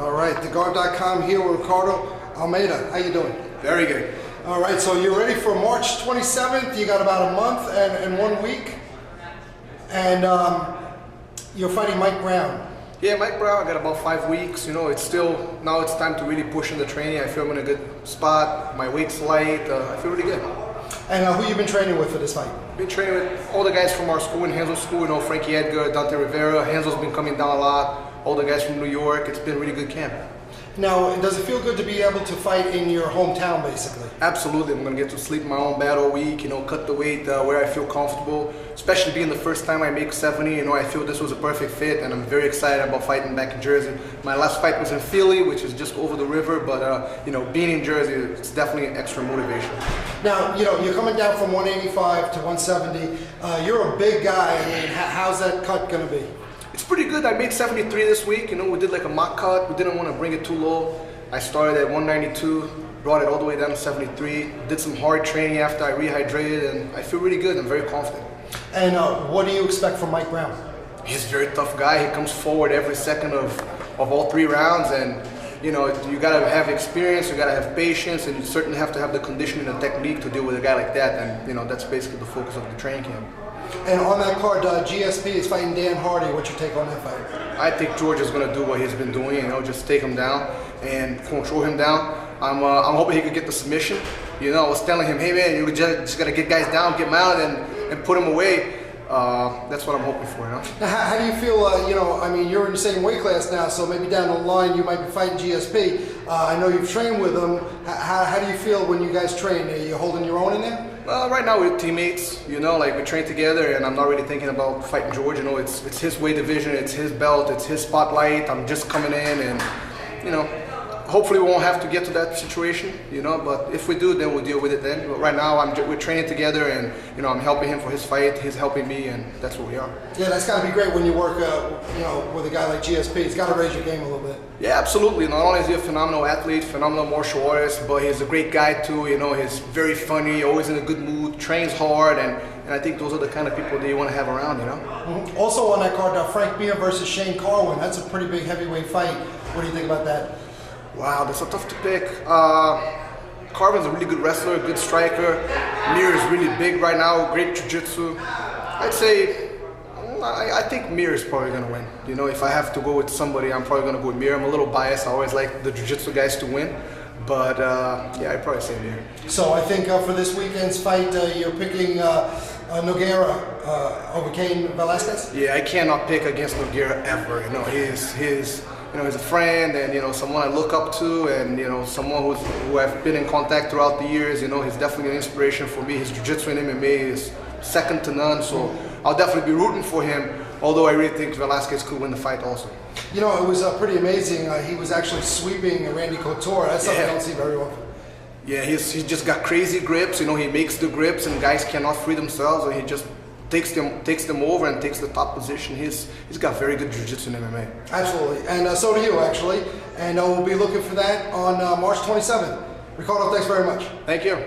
All right, theguard.com here with Ricardo Almeida. How you doing? Very good. All right, so you're ready for March 27th. You got about a month and 1 week. And you're fighting Mike Brown. Yeah, Mike Brown, I got about 5 weeks. You know, now it's time to really push in the training. I feel I'm in a good spot. My weight's light. I feel really good. And who you been training with for this fight? Been training with all the guys from our school, in Hansel's school. You know, Frankie Edgar, Dante Rivera. Hansel's been coming down a lot. All the guys from New York. It's been a really good camp. Now, does it feel good to be able to fight in your hometown, basically? Absolutely. I'm going to get to sleep in my own bed all week, you know, cut the weight where I feel comfortable, especially being the first time I make 70. You know, I feel this was a perfect fit, and I'm very excited about fighting back in Jersey. My last fight was in Philly, which is just over the river, but, you know, being in Jersey, it's definitely an extra motivation. Now, you know, you're coming down from 185 to 170. You're a big guy. I mean, how's that cut going to be? It's pretty good. I made 73 this week. You know, we did like a mock cut. We didn't want to bring it too low. I started at 192, brought it all the way down to 73. Did some hard training after I rehydrated, and I feel really good. I'm very confident. And what do you expect from Mike Brown? He's a very tough guy. He comes forward every second of all 3 rounds, and you know, you gotta have experience, you gotta have patience, and you certainly have to have the conditioning and technique to deal with a guy like that. And you know, that's basically the focus of the training camp. And on that card, GSP is fighting Dan Hardy. What's your take on that fight? I think George is going to do what he's been doing, you know, just take him down and control him down. I'm hoping he could get the submission. You know, I was telling him, hey man, you just got to get guys down, get them out, and put them away. That's what I'm hoping for, you know. Now, how do you feel, you know, I mean, you're in the same weight class now, so maybe down the line you might be fighting GSP. I know you've trained with him. How do you feel when you guys train? Are you holding your own in there? Right now we're teammates, you know, like we train together, and I'm not really thinking about fighting George. You know, it's his weight division, it's his belt, it's his spotlight. I'm just coming in, and you know, hopefully we won't have to get to that situation, you know. But if we do, then we'll deal with it then. But right now we're training together, and you know, I'm helping him for his fight. He's helping me, and that's what we are. Yeah, that's got to be great when you work, you know, with a guy like GSP. It's got to raise your game a little bit. Yeah, absolutely. Not only is he a phenomenal athlete, phenomenal martial artist, but he's a great guy too. You know, he's very funny, always in a good mood, trains hard, and I think those are the kind of people that you want to have around, you know. Mm-hmm. Also on that card, Frank Mir versus Shane Carwin. That's a pretty big heavyweight fight. What do you think about that? Wow, that's so tough to pick. Carvin's a really good wrestler, good striker. Mir is really big right now, great jiu-jitsu. I'd say, I think Mir is probably going to win. You know, if I have to go with somebody, I'm probably going to go with Mir. I'm a little biased. I always like the jiu-jitsu guys to win. But, yeah, I'd probably say Mir. So I think for this weekend's fight, you're picking Nogueira over Cain Velasquez? Yeah, I cannot pick against Nogueira ever. You know, he's a friend, and you know, someone I look up to, and you know, someone who I've been in contact throughout the years. You know, he's definitely an inspiration for me. His jiu-jitsu and MMA is second to none, so I'll definitely be rooting for him. Although I really think Velasquez could win the fight also. You know, it was pretty amazing. He was actually sweeping Randy Couture. That's something I don't see very often. Yeah, he's just got crazy grips. You know, he makes the grips, and guys cannot free themselves, and he just takes them over and takes the top position. He's got very good jiu-jitsu in MMA. Absolutely, and so do you actually. And we'll be looking for that on March 27th. Ricardo, thanks very much. Thank you.